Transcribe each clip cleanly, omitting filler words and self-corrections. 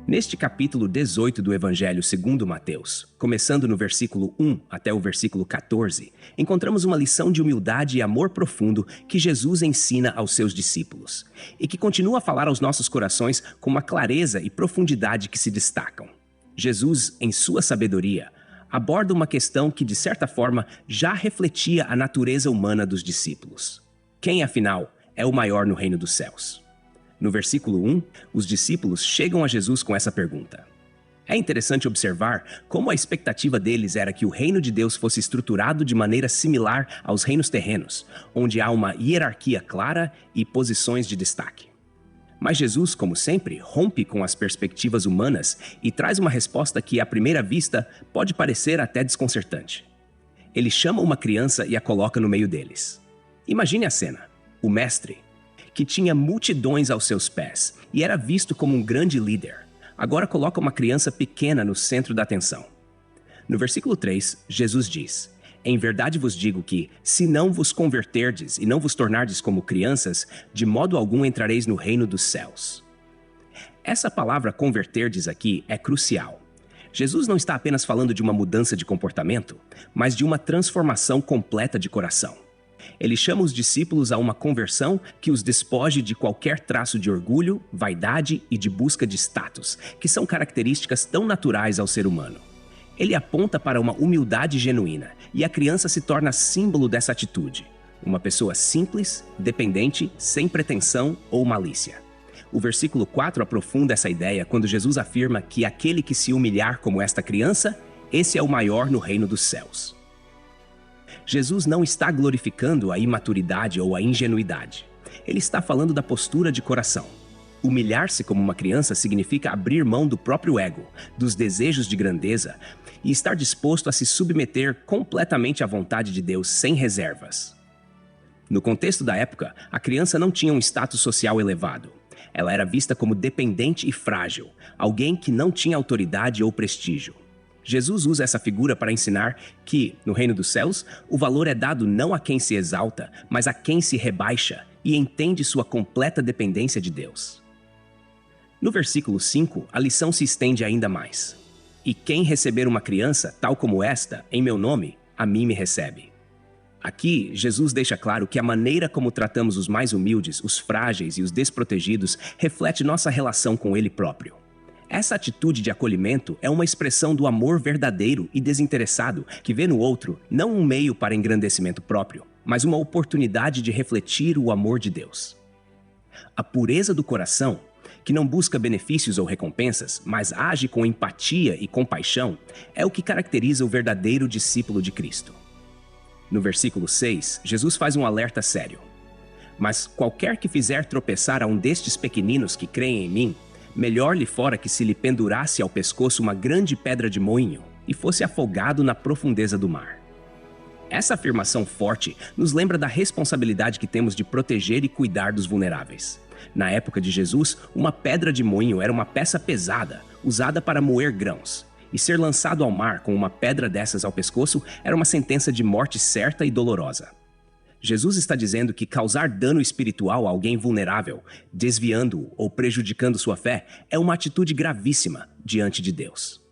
Neste capítulo 18 do Evangelho segundo Mateus, começando no versículo 1 até o versículo 14, encontramos uma lição de humildade e amor profundo que Jesus ensina aos seus discípulos, e que continua a falar aos nossos corações com uma clareza e profundidade que se destacam. Jesus, em sua sabedoria, aborda uma questão que, de certa forma, já refletia a natureza humana dos discípulos. Quem, afinal, é o maior no reino dos céus? No versículo 1, os discípulos chegam a Jesus com essa pergunta. É interessante observar como a expectativa deles era que o reino de Deus fosse estruturado de maneira similar aos reinos terrenos, onde há uma hierarquia clara e posições de destaque. Mas Jesus, como sempre, rompe com as perspectivas humanas e traz uma resposta que, à primeira vista, pode parecer até desconcertante. Ele chama uma criança e a coloca no meio deles. Imagine a cena. O mestre, que tinha multidões aos seus pés e era visto como um grande líder, agora coloca uma criança pequena no centro da atenção. No versículo 3, Jesus diz: "Em verdade vos digo que, se não vos converterdes e não vos tornardes como crianças, de modo algum entrareis no reino dos céus." Essa palavra converterdes aqui é crucial. Jesus não está apenas falando de uma mudança de comportamento, mas de uma transformação completa de coração. Ele chama os discípulos a uma conversão que os despoje de qualquer traço de orgulho, vaidade e de busca de status, que são características tão naturais ao ser humano. Ele aponta para uma humildade genuína, e a criança se torna símbolo dessa atitude. Uma pessoa simples, dependente, sem pretensão ou malícia. O versículo 4 aprofunda essa ideia quando Jesus afirma que aquele que se humilhar como esta criança, esse é o maior no reino dos céus. Jesus não está glorificando a imaturidade ou a ingenuidade. Ele está falando da postura de coração. Humilhar-se como uma criança significa abrir mão do próprio ego, dos desejos de grandeza e estar disposto a se submeter completamente à vontade de Deus sem reservas. No contexto da época, a criança não tinha um status social elevado. Ela era vista como dependente e frágil, alguém que não tinha autoridade ou prestígio. Jesus usa essa figura para ensinar que, no reino dos céus, o valor é dado não a quem se exalta, mas a quem se rebaixa e entende sua completa dependência de Deus. No versículo 5, a lição se estende ainda mais. "E quem receber uma criança, tal como esta, em meu nome, a mim me recebe." Aqui, Jesus deixa claro que a maneira como tratamos os mais humildes, os frágeis e os desprotegidos reflete nossa relação com Ele próprio. Essa atitude de acolhimento é uma expressão do amor verdadeiro e desinteressado que vê no outro não um meio para engrandecimento próprio, mas uma oportunidade de refletir o amor de Deus. A pureza do coração, que não busca benefícios ou recompensas, mas age com empatia e compaixão, é o que caracteriza o verdadeiro discípulo de Cristo. No versículo 6, Jesus faz um alerta sério. "Mas qualquer que fizer tropeçar a um destes pequeninos que creem em mim, melhor lhe fora que se lhe pendurasse ao pescoço uma grande pedra de moinho e fosse afogado na profundeza do mar." Essa afirmação forte nos lembra da responsabilidade que temos de proteger e cuidar dos vulneráveis. Na época de Jesus, uma pedra de moinho era uma peça pesada, usada para moer grãos, e ser lançado ao mar com uma pedra dessas ao pescoço era uma sentença de morte certa e dolorosa. Jesus está dizendo que causar dano espiritual a alguém vulnerável, desviando-o ou prejudicando sua fé, é uma atitude gravíssima diante de Deus.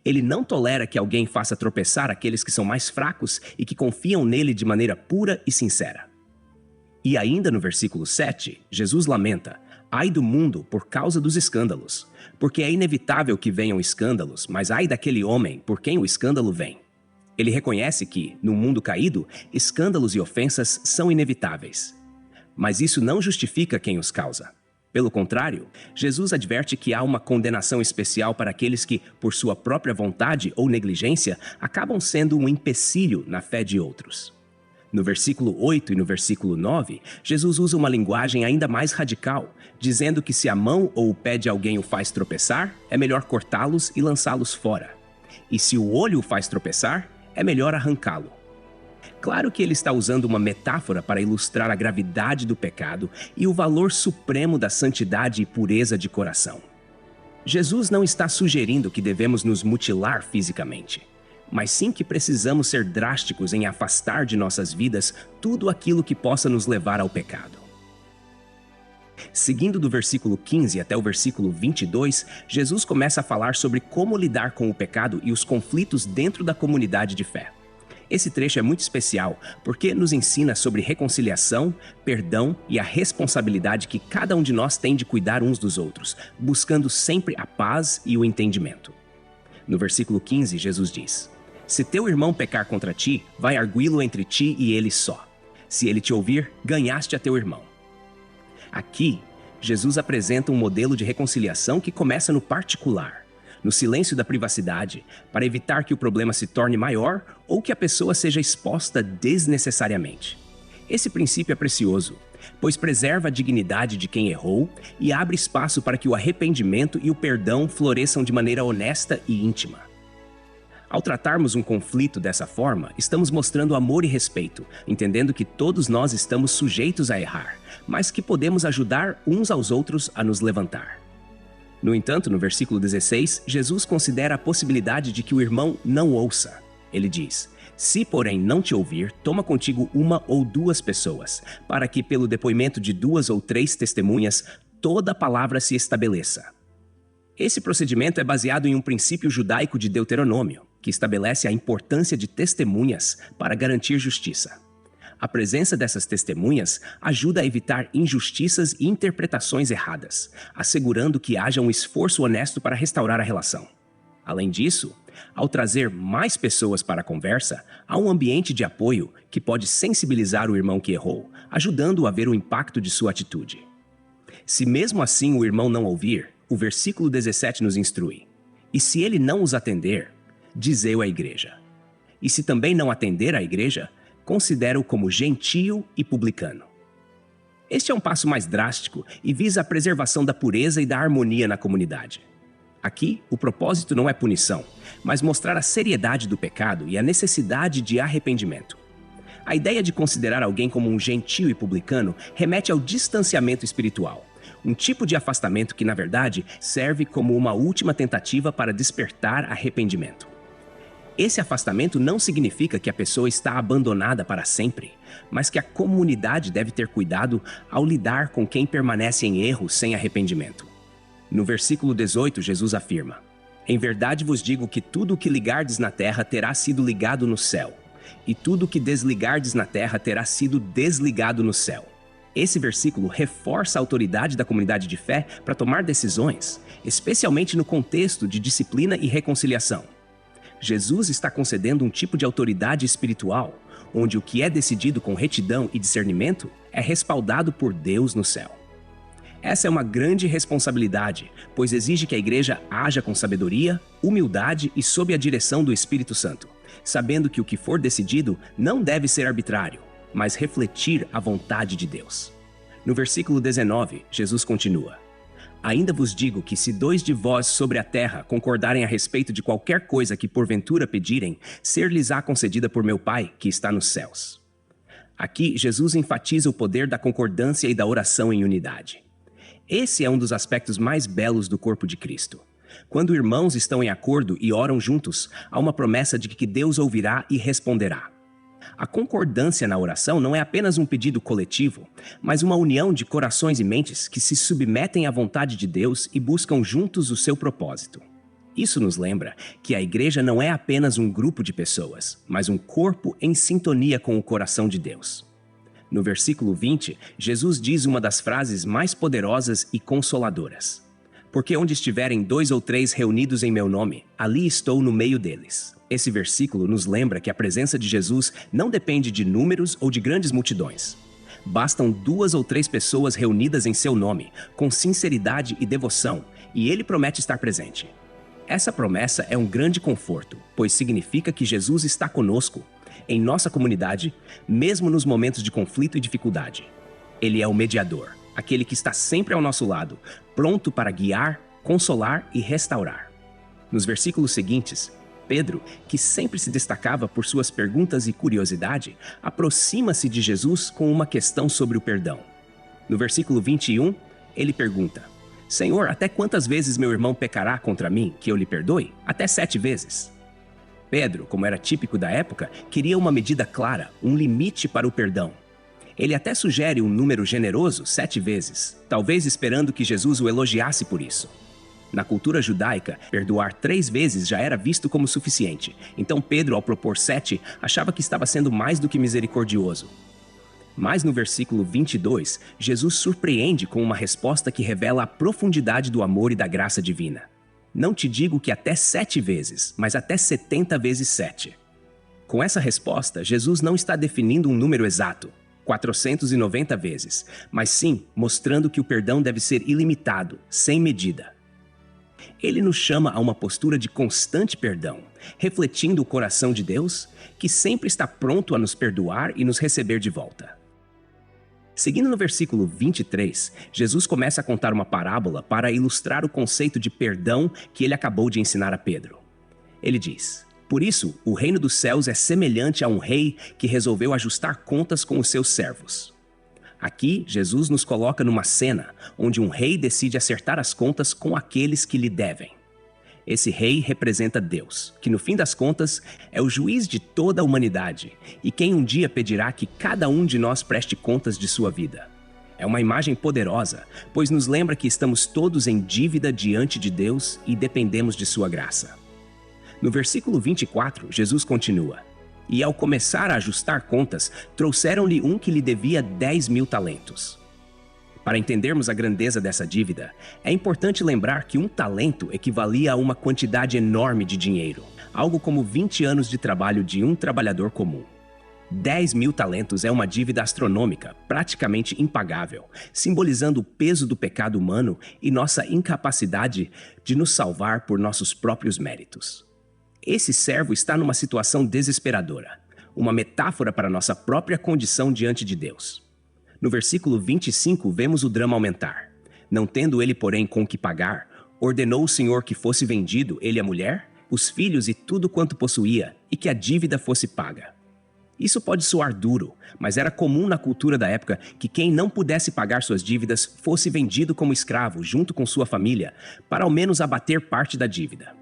Ele não tolera que alguém faça tropeçar aqueles que são mais fracos e que confiam nele de maneira pura e sincera. E ainda no versículo 7, Jesus lamenta: "Ai do mundo por causa dos escândalos, porque é inevitável que venham escândalos, mas ai daquele homem por quem o escândalo vem." Ele reconhece que, no mundo caído, escândalos e ofensas são inevitáveis. Mas isso não justifica quem os causa. Pelo contrário, Jesus adverte que há uma condenação especial para aqueles que, por sua própria vontade ou negligência, acabam sendo um empecilho na fé de outros. No versículo 8 e no versículo 9, Jesus usa uma linguagem ainda mais radical, dizendo que se a mão ou o pé de alguém o faz tropeçar, é melhor cortá-los e lançá-los fora. E se o olho o faz tropeçar, é melhor arrancá-lo. Claro que ele está usando uma metáfora para ilustrar a gravidade do pecado e o valor supremo da santidade e pureza de coração. Jesus não está sugerindo que devemos nos mutilar fisicamente, mas sim que precisamos ser drásticos em afastar de nossas vidas tudo aquilo que possa nos levar ao pecado. Seguindo do versículo 15 até o versículo 22, Jesus começa a falar sobre como lidar com o pecado e os conflitos dentro da comunidade de fé. Esse trecho é muito especial porque nos ensina sobre reconciliação, perdão e a responsabilidade que cada um de nós tem de cuidar uns dos outros, buscando sempre a paz e o entendimento. No versículo 15, Jesus diz: "Se teu irmão pecar contra ti, vai arguí-lo entre ti e ele só. Se ele te ouvir, ganhaste a teu irmão." Aqui, Jesus apresenta um modelo de reconciliação que começa no particular, no silêncio da privacidade, para evitar que o problema se torne maior ou que a pessoa seja exposta desnecessariamente. Esse princípio é precioso, pois preserva a dignidade de quem errou e abre espaço para que o arrependimento e o perdão floresçam de maneira honesta e íntima. Ao tratarmos um conflito dessa forma, estamos mostrando amor e respeito, entendendo que todos nós estamos sujeitos a errar, mas que podemos ajudar uns aos outros a nos levantar. No entanto, no versículo 16, Jesus considera a possibilidade de que o irmão não ouça. Ele diz: "Se, porém, não te ouvir, toma contigo uma ou duas pessoas, para que, pelo depoimento de 2 ou 3 testemunhas, toda palavra se estabeleça." Esse procedimento é baseado em um princípio judaico de Deuteronômio, que estabelece a importância de testemunhas para garantir justiça. A presença dessas testemunhas ajuda a evitar injustiças e interpretações erradas, assegurando que haja um esforço honesto para restaurar a relação. Além disso, ao trazer mais pessoas para a conversa, há um ambiente de apoio que pode sensibilizar o irmão que errou, ajudando-o a ver o impacto de sua atitude. Se mesmo assim o irmão não ouvir, o versículo 17 nos instrui: "E se ele não os atender, dizei-o à igreja. E se também não atender à igreja, considera-o como gentio e publicano." Este é um passo mais drástico e visa a preservação da pureza e da harmonia na comunidade. Aqui, o propósito não é punição, mas mostrar a seriedade do pecado e a necessidade de arrependimento. A ideia de considerar alguém como um gentio e publicano remete ao distanciamento espiritual, um tipo de afastamento que, na verdade, serve como uma última tentativa para despertar arrependimento. Esse afastamento não significa que a pessoa está abandonada para sempre, mas que a comunidade deve ter cuidado ao lidar com quem permanece em erro sem arrependimento. No versículo 18, Jesus afirma: "Em verdade vos digo que tudo o que ligardes na terra terá sido ligado no céu, e tudo o que desligardes na terra terá sido desligado no céu." Esse versículo reforça a autoridade da comunidade de fé para tomar decisões, especialmente no contexto de disciplina e reconciliação. Jesus está concedendo um tipo de autoridade espiritual, onde o que é decidido com retidão e discernimento é respaldado por Deus no céu. Essa é uma grande responsabilidade, pois exige que a igreja haja com sabedoria, humildade e sob a direção do Espírito Santo, sabendo que o que for decidido não deve ser arbitrário, mas refletir a vontade de Deus. No versículo 19, Jesus continua: "Ainda vos digo que se 2 de vós sobre a terra concordarem a respeito de qualquer coisa que porventura pedirem, ser-lhes-á concedida por meu Pai que está nos céus." Aqui, Jesus enfatiza o poder da concordância e da oração em unidade. Esse é um dos aspectos mais belos do corpo de Cristo. Quando irmãos estão em acordo e oram juntos, há uma promessa de que Deus ouvirá e responderá. A concordância na oração não é apenas um pedido coletivo, mas uma união de corações e mentes que se submetem à vontade de Deus e buscam juntos o seu propósito. Isso nos lembra que a igreja não é apenas um grupo de pessoas, mas um corpo em sintonia com o coração de Deus. No versículo 20, Jesus diz uma das frases mais poderosas e consoladoras: "Porque onde estiverem 2 ou 3 reunidos em meu nome, ali estou no meio deles." Esse versículo nos lembra que a presença de Jesus não depende de números ou de grandes multidões. Bastam 2 ou 3 pessoas reunidas em seu nome, com sinceridade e devoção, e ele promete estar presente. Essa promessa é um grande conforto, pois significa que Jesus está conosco, em nossa comunidade, mesmo nos momentos de conflito e dificuldade. Ele é o mediador, aquele que está sempre ao nosso lado, pronto para guiar, consolar e restaurar. Nos versículos seguintes, Pedro, que sempre se destacava por suas perguntas e curiosidade, aproxima-se de Jesus com uma questão sobre o perdão. No versículo 21, ele pergunta: "Senhor, até quantas vezes meu irmão pecará contra mim, que eu lhe perdoe? Até 7 vezes?" Pedro, como era típico da época, queria uma medida clara, um limite para o perdão. Ele até sugere um número generoso, 7 vezes, talvez esperando que Jesus o elogiasse por isso. Na cultura judaica, perdoar 3 vezes já era visto como suficiente. Então Pedro, ao propor 7, achava que estava sendo mais do que misericordioso. Mas no versículo 22, Jesus surpreende com uma resposta que revela a profundidade do amor e da graça divina. Não te digo que até 7 vezes, mas até 70 vezes 7. Com essa resposta, Jesus não está definindo um número exato, 490 vezes, mas sim mostrando que o perdão deve ser ilimitado, sem medida. Ele nos chama a uma postura de constante perdão, refletindo o coração de Deus, que sempre está pronto a nos perdoar e nos receber de volta. Seguindo no versículo 23, Jesus começa a contar uma parábola para ilustrar o conceito de perdão que ele acabou de ensinar a Pedro. Ele diz: "Por isso, o reino dos céus é semelhante a um rei que resolveu ajustar contas com os seus servos." Aqui, Jesus nos coloca numa cena onde um rei decide acertar as contas com aqueles que lhe devem. Esse rei representa Deus, que no fim das contas é o juiz de toda a humanidade e quem um dia pedirá que cada um de nós preste contas de sua vida. É uma imagem poderosa, pois nos lembra que estamos todos em dívida diante de Deus e dependemos de sua graça. No versículo 24, Jesus continua: "E ao começar a ajustar contas, trouxeram-lhe um que lhe devia 10.000 talentos. Para entendermos a grandeza dessa dívida, é importante lembrar que um talento equivalia a uma quantidade enorme de dinheiro, algo como 20 anos de trabalho de um trabalhador comum. 10.000 talentos é uma dívida astronômica, praticamente impagável, simbolizando o peso do pecado humano e nossa incapacidade de nos salvar por nossos próprios méritos. Esse servo está numa situação desesperadora, uma metáfora para nossa própria condição diante de Deus. No versículo 25, vemos o drama aumentar. Não tendo ele, porém, com que pagar, ordenou o Senhor que fosse vendido, ele e a mulher, os filhos e tudo quanto possuía, e que a dívida fosse paga. Isso pode soar duro, mas era comum na cultura da época que quem não pudesse pagar suas dívidas fosse vendido como escravo junto com sua família, para ao menos abater parte da dívida.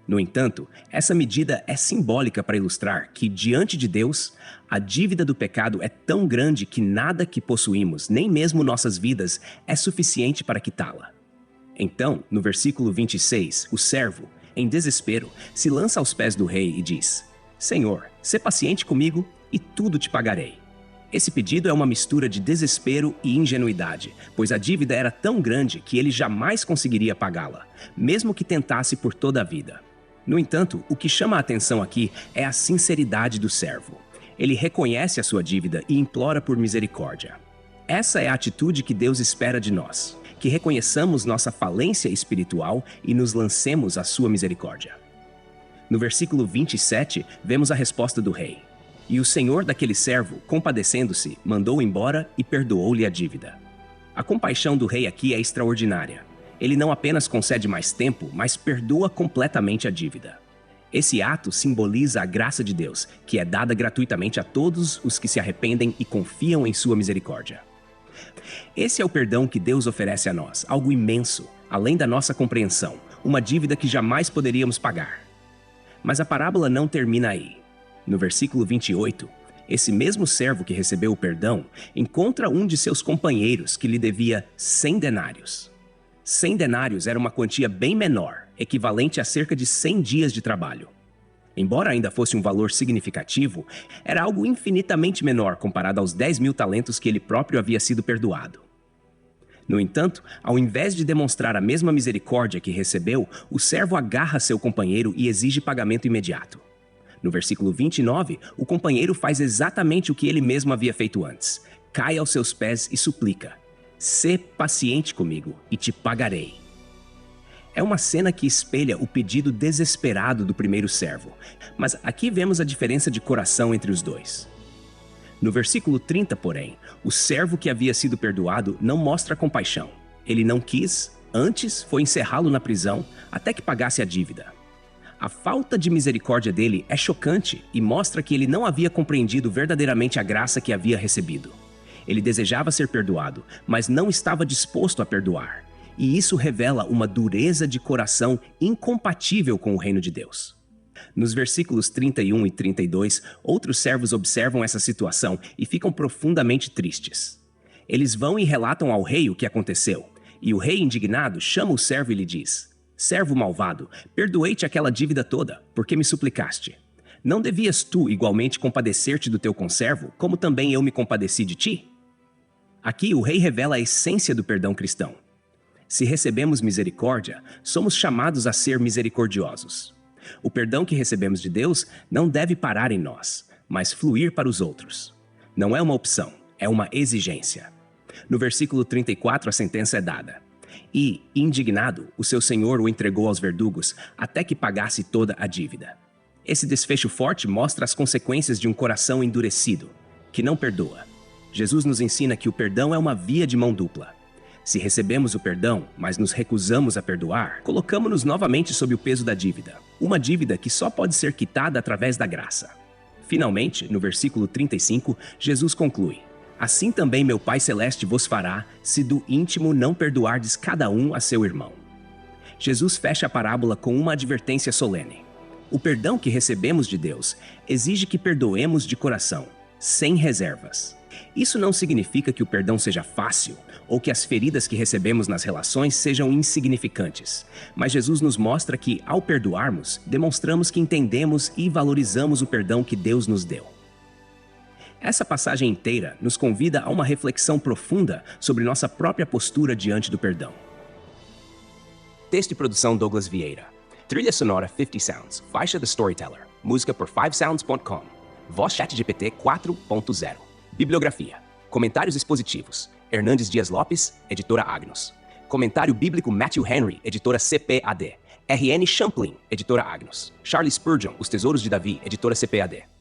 No entanto, essa medida é simbólica para ilustrar que, diante de Deus, a dívida do pecado é tão grande que nada que possuímos, nem mesmo nossas vidas, é suficiente para quitá-la. Então, no versículo 26, o servo, em desespero, se lança aos pés do rei e diz: "Senhor, sê paciente comigo e tudo te pagarei." Esse pedido é uma mistura de desespero e ingenuidade, pois a dívida era tão grande que ele jamais conseguiria pagá-la, mesmo que tentasse por toda a vida. No entanto, o que chama a atenção aqui é a sinceridade do servo. Ele reconhece a sua dívida e implora por misericórdia. Essa é a atitude que Deus espera de nós, que reconheçamos nossa falência espiritual e nos lancemos à sua misericórdia. No versículo 27, vemos a resposta do rei. "E o senhor daquele servo, compadecendo-se, mandou embora e perdoou-lhe a dívida." A compaixão do rei aqui é extraordinária. Ele não apenas concede mais tempo, mas perdoa completamente a dívida. Esse ato simboliza a graça de Deus, que é dada gratuitamente a todos os que se arrependem e confiam em sua misericórdia. Esse é o perdão que Deus oferece a nós, algo imenso, além da nossa compreensão, uma dívida que jamais poderíamos pagar. Mas a parábola não termina aí. No versículo 28, esse mesmo servo que recebeu o perdão encontra um de seus companheiros que lhe devia 100 denários. 100 denários era uma quantia bem menor, equivalente a cerca de 100 dias de trabalho. Embora ainda fosse um valor significativo, era algo infinitamente menor comparado aos 10.000 talentos que ele próprio havia sido perdoado. No entanto, ao invés de demonstrar a mesma misericórdia que recebeu, o servo agarra seu companheiro e exige pagamento imediato. No versículo 29, o companheiro faz exatamente o que ele mesmo havia feito antes. Cai aos seus pés e suplica: "Sê paciente comigo e te pagarei." É uma cena que espelha o pedido desesperado do primeiro servo, mas aqui vemos a diferença de coração entre os dois. No versículo 30, porém, o servo que havia sido perdoado não mostra compaixão. Ele não quis, antes foi encerrá-lo na prisão até que pagasse a dívida. A falta de misericórdia dele é chocante e mostra que ele não havia compreendido verdadeiramente a graça que havia recebido. Ele desejava ser perdoado, mas não estava disposto a perdoar. E isso revela uma dureza de coração incompatível com o reino de Deus. Nos versículos 31 e 32, outros servos observam essa situação e ficam profundamente tristes. Eles vão e relatam ao rei o que aconteceu, e o rei, indignado, chama o servo e lhe diz: Servo malvado, perdoei-te aquela dívida toda, porque me suplicaste. Não devias tu igualmente compadecer-te do teu conservo, como também eu me compadeci de ti? Aqui o rei revela a essência do perdão cristão. Se recebemos misericórdia, somos chamados a ser misericordiosos. O perdão que recebemos de Deus não deve parar em nós, mas fluir para os outros. Não é uma opção, é uma exigência. No versículo 34, a sentença é dada. E, indignado, o seu senhor o entregou aos verdugos até que pagasse toda a dívida. Esse desfecho forte mostra as consequências de um coração endurecido, que não perdoa. Jesus nos ensina que o perdão é uma via de mão dupla. Se recebemos o perdão, mas nos recusamos a perdoar, colocamos-nos novamente sob o peso da dívida. Uma dívida que só pode ser quitada através da graça. Finalmente, no versículo 35, Jesus conclui: Assim também meu Pai Celeste vos fará, se do íntimo não perdoardes cada um a seu irmão. Jesus fecha a parábola com uma advertência solene. O perdão que recebemos de Deus exige que perdoemos de coração, sem reservas. Isso não significa que o perdão seja fácil ou que as feridas que recebemos nas relações sejam insignificantes. Mas Jesus nos mostra que, ao perdoarmos, demonstramos que entendemos e valorizamos o perdão que Deus nos deu. Essa passagem inteira nos convida a uma reflexão profunda sobre nossa própria postura diante do perdão. Texto e produção Douglas Vieira. Trilha sonora 50 Sounds, faixa The Storyteller, música por 5sounds.com, voz ChatGPT 4.0. Bibliografia. Comentários expositivos. Hernandes Dias Lopes, editora Agnus. Comentário bíblico Matthew Henry, editora CPAD. R.N. Champlin, editora Agnus. Charles Spurgeon, Os Tesouros de Davi, editora CPAD.